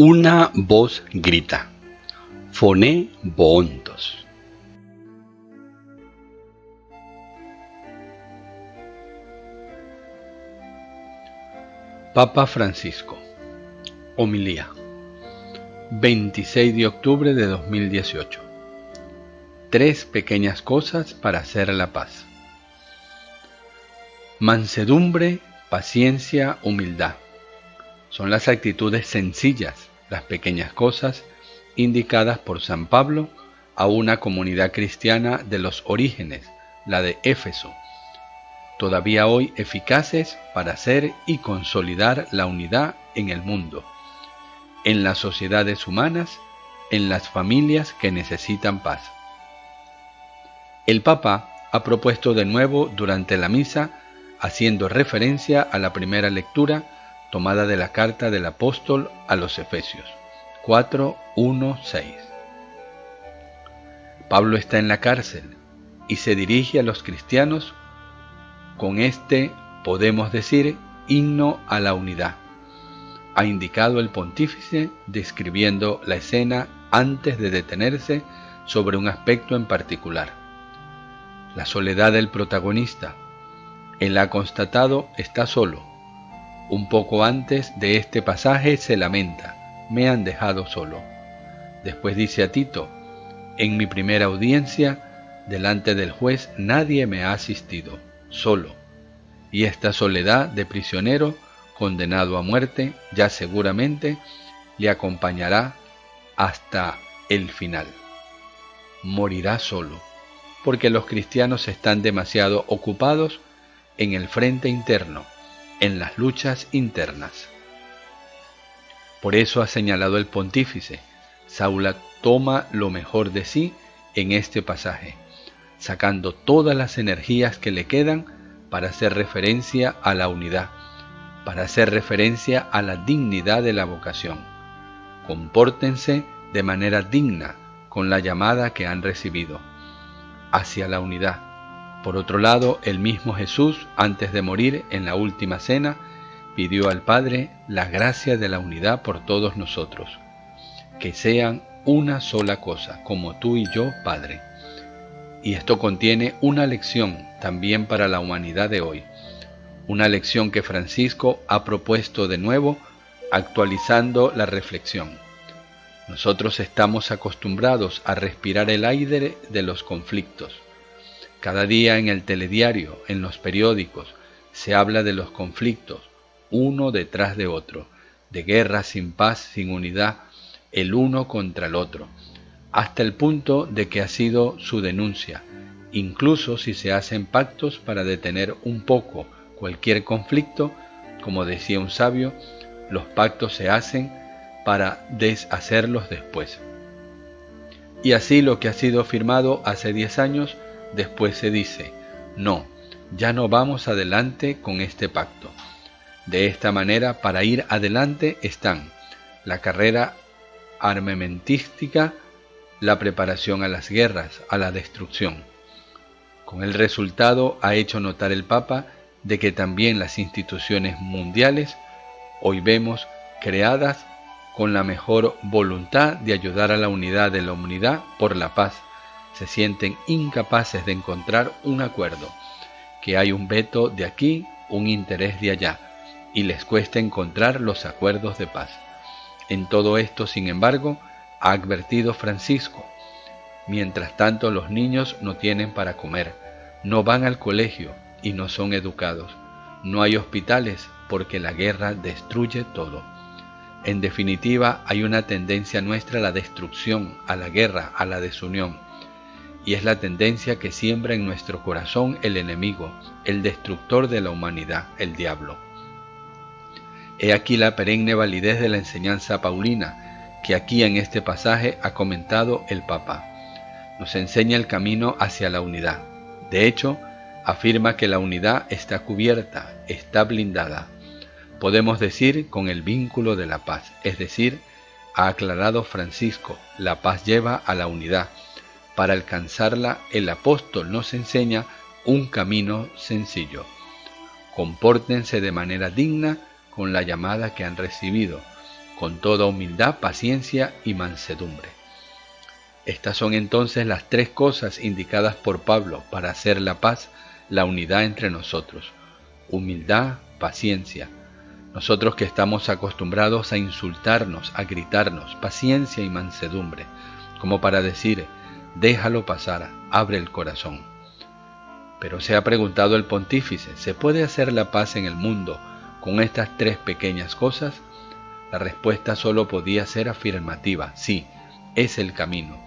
Una voz grita: «Phone Boontos». Papa Francisco. Homilía. 26 de octubre de 2018. 3 pequeñas cosas para hacer la paz. Mansedumbre, paciencia, humildad. Son las actitudes sencillas, las pequeñas cosas indicadas por San Pablo a una comunidad cristiana de los orígenes, la de Éfeso, todavía hoy eficaces para hacer y consolidar la unidad en el mundo, en las sociedades humanas, en las familias que necesitan paz. El Papa ha propuesto de nuevo durante la misa, haciendo referencia a la primera lectura tomada de la carta del apóstol a los Efesios 4:1-6. Pablo está en la cárcel y se dirige a los cristianos con este, podemos decir, himno a la unidad. Ha indicado el pontífice describiendo la escena antes de detenerse sobre un aspecto en particular: la soledad del protagonista. Él ha constatado está solo. Un poco antes de este pasaje se lamenta: me han dejado solo. Después dice a Tito: en mi primera audiencia delante del juez nadie me ha asistido, solo. Y esta soledad de prisionero condenado a muerte ya seguramente le acompañará hasta el final. Morirá solo, porque los cristianos están demasiado ocupados en el frente interno, en las luchas internas. Por eso ha señalado el pontífice: Saula toma lo mejor de sí en este pasaje, sacando todas las energías que le quedan para hacer referencia a la unidad, para hacer referencia a la dignidad de la vocación. Compórtense de manera digna con la llamada que han recibido, hacia la unidad. Por otro lado, el mismo Jesús, antes de morir en la última cena, pidió al Padre la gracia de la unidad por todos nosotros, que sean una sola cosa, como tú y yo, Padre. Y esto contiene una lección también para la humanidad de hoy, una lección que Francisco ha propuesto de nuevo, actualizando la reflexión. Nosotros estamos acostumbrados a respirar el aire de los conflictos. Cada día en el telediario, en los periódicos, se habla de los conflictos, uno detrás de otro, de guerras sin paz, sin unidad, el uno contra el otro, hasta el punto de que ha sido su denuncia. Incluso si se hacen pactos para detener un poco cualquier conflicto, como decía un sabio, los pactos se hacen para deshacerlos después. Y así lo que ha sido firmado hace 10 años, después se dice: no, ya no vamos adelante con este pacto. De esta manera, para ir adelante están la carrera armamentística, la preparación a las guerras, a la destrucción. Con el resultado, ha hecho notar el Papa, de que también las instituciones mundiales, hoy vemos creadas con la mejor voluntad de ayudar a la unidad de la humanidad por la paz, se sienten incapaces de encontrar un acuerdo, que hay un veto de aquí, un interés de allá, y les cuesta encontrar los acuerdos de paz. En todo esto, sin embargo, ha advertido Francisco: mientras tanto los niños no tienen para comer, no van al colegio y no son educados, no hay hospitales porque la guerra destruye todo. En definitiva, hay una tendencia nuestra a la destrucción, a la guerra, a la desunión. Y es la tendencia que siembra en nuestro corazón el enemigo, el destructor de la humanidad, el diablo. He aquí la perenne validez de la enseñanza paulina, que aquí en este pasaje ha comentado el Papa. Nos enseña el camino hacia la unidad. De hecho, afirma que la unidad está cubierta, está blindada. Podemos decir con el vínculo de la paz, es decir, ha aclarado Francisco, la paz lleva a la unidad. Para alcanzarla, el apóstol nos enseña un camino sencillo. Compórtense de manera digna con la llamada que han recibido, con toda humildad, paciencia y mansedumbre. Estas son entonces las tres cosas indicadas por Pablo para hacer la paz, la unidad entre nosotros. Humildad, paciencia. Nosotros que estamos acostumbrados a insultarnos, a gritarnos, paciencia y mansedumbre, como para decir, déjalo pasar, abre el corazón. Pero se ha preguntado el pontífice, ¿se puede hacer la paz en el mundo con estas tres pequeñas cosas? La respuesta solo podía ser afirmativa, sí, es el camino.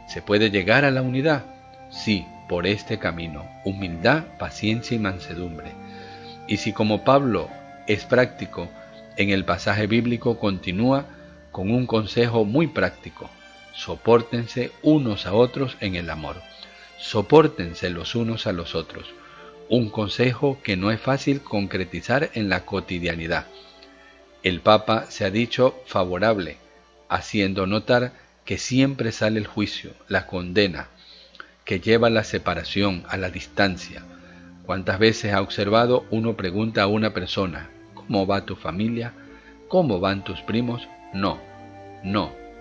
¿Se puede llegar a la unidad? Sí, por este camino, humildad, paciencia y mansedumbre. Y si como Pablo es práctico, en el pasaje bíblico continúa con un consejo muy práctico: sopórtense unos a otros en el amor. Sopórtense los unos a los otros. Un consejo que no es fácil concretizar en la cotidianidad. El Papa se ha dicho favorable, haciendo notar que siempre sale el juicio, la condena, que lleva a la separación, a la distancia. ¿Cuántas veces ha observado uno pregunta a una persona, ¿cómo va tu familia? ¿Cómo van tus primos? No,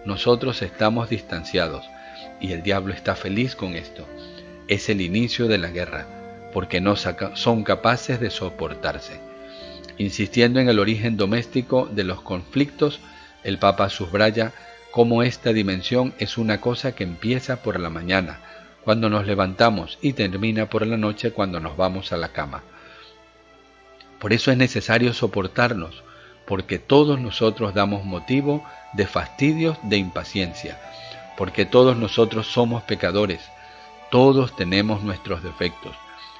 nosotros estamos distanciados y el diablo está feliz con esto. Es el inicio de la guerra, porque no son capaces de soportarse. Insistiendo en el origen doméstico de los conflictos, el Papa subraya cómo esta dimensión es una cosa que empieza por la mañana, cuando nos levantamos, y termina por la noche cuando nos vamos a la cama. Por eso es necesario soportarnos, porque todos nosotros damos motivo de fastidios, de impaciencia, porque todos nosotros somos pecadores, todos tenemos nuestros defectos,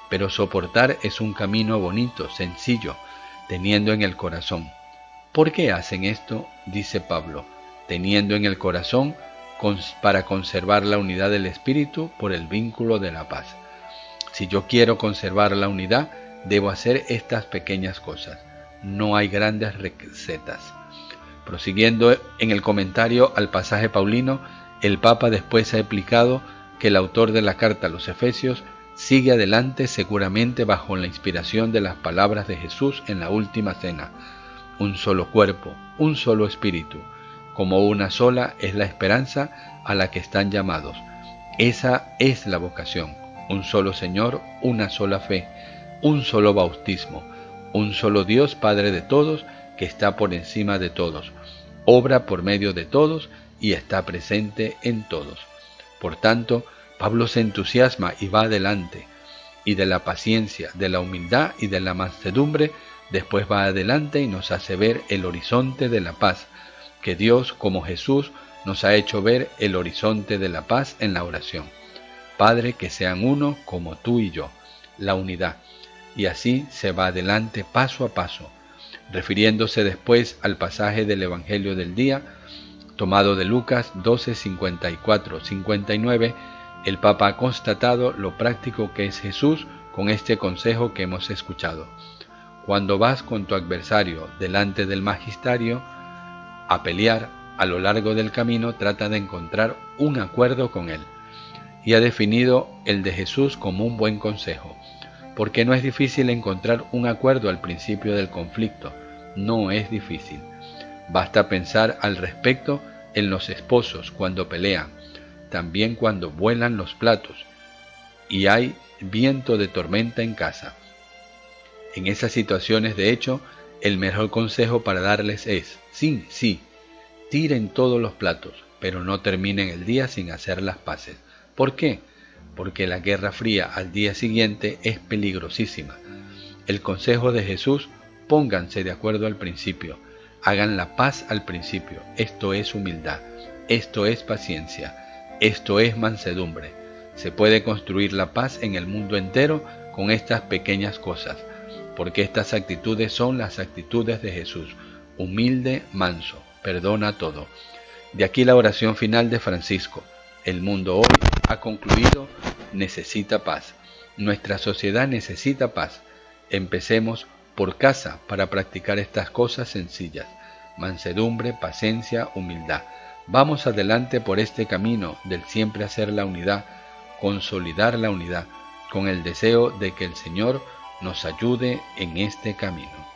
pero soportar es un camino bonito, sencillo, teniendo en el corazón. ¿Por qué hacen esto? Dice Pablo, teniendo en el corazón para conservar la unidad del espíritu por el vínculo de la paz. Si yo quiero conservar la unidad, debo hacer estas pequeñas cosas. No hay grandes recetas. Prosiguiendo en el comentario al pasaje paulino, el Papa después ha explicado que el autor de la carta a los Efesios sigue adelante seguramente bajo la inspiración de las palabras de Jesús en la última cena. Un solo cuerpo, un solo espíritu, como una sola es la esperanza a la que están llamados. Esa es la vocación, un solo Señor, una sola fe, un solo bautismo, un solo Dios Padre de todos, que está por encima de todos, obra por medio de todos y está presente en todos. Por tanto, Pablo se entusiasma y va adelante, y de la paciencia, de la humildad y de la mansedumbre, después va adelante y nos hace ver el horizonte de la paz, que Dios, como Jesús, nos ha hecho ver el horizonte de la paz en la oración. Padre, que sean uno como tú y yo, la unidad. Y así se va adelante paso a paso, refiriéndose después al pasaje del Evangelio del día, tomado de Lucas 12, 54, 59, el Papa ha constatado lo práctico que es Jesús con este consejo que hemos escuchado. Cuando vas con tu adversario delante del magistrario a pelear, a lo largo del camino trata de encontrar un acuerdo con él. Y ha definido el de Jesús como un buen consejo, porque no es difícil encontrar un acuerdo al principio del conflicto, no es difícil. Basta pensar al respecto en los esposos cuando pelean, también cuando vuelan los platos y hay viento de tormenta en casa. En esas situaciones, de hecho, el mejor consejo para darles es, sí, tiren todos los platos, pero no terminen el día sin hacer las paces. ¿Por qué? Porque la guerra fría al día siguiente es peligrosísima. El consejo de Jesús: pónganse de acuerdo al principio, hagan la paz al principio. Esto es humildad, esto es paciencia, esto es mansedumbre. Se puede construir la paz en el mundo entero con estas pequeñas cosas, porque estas actitudes son las actitudes de Jesús: humilde, manso, perdona todo. De aquí la oración final de Francisco: el mundo hoy ha concluido, necesita paz. Nuestra sociedad necesita paz. Empecemos por casa para practicar estas cosas sencillas: mansedumbre, paciencia, humildad. Vamos adelante por este camino del siempre hacer la unidad, consolidar la unidad, con el deseo de que el Señor nos ayude en este camino.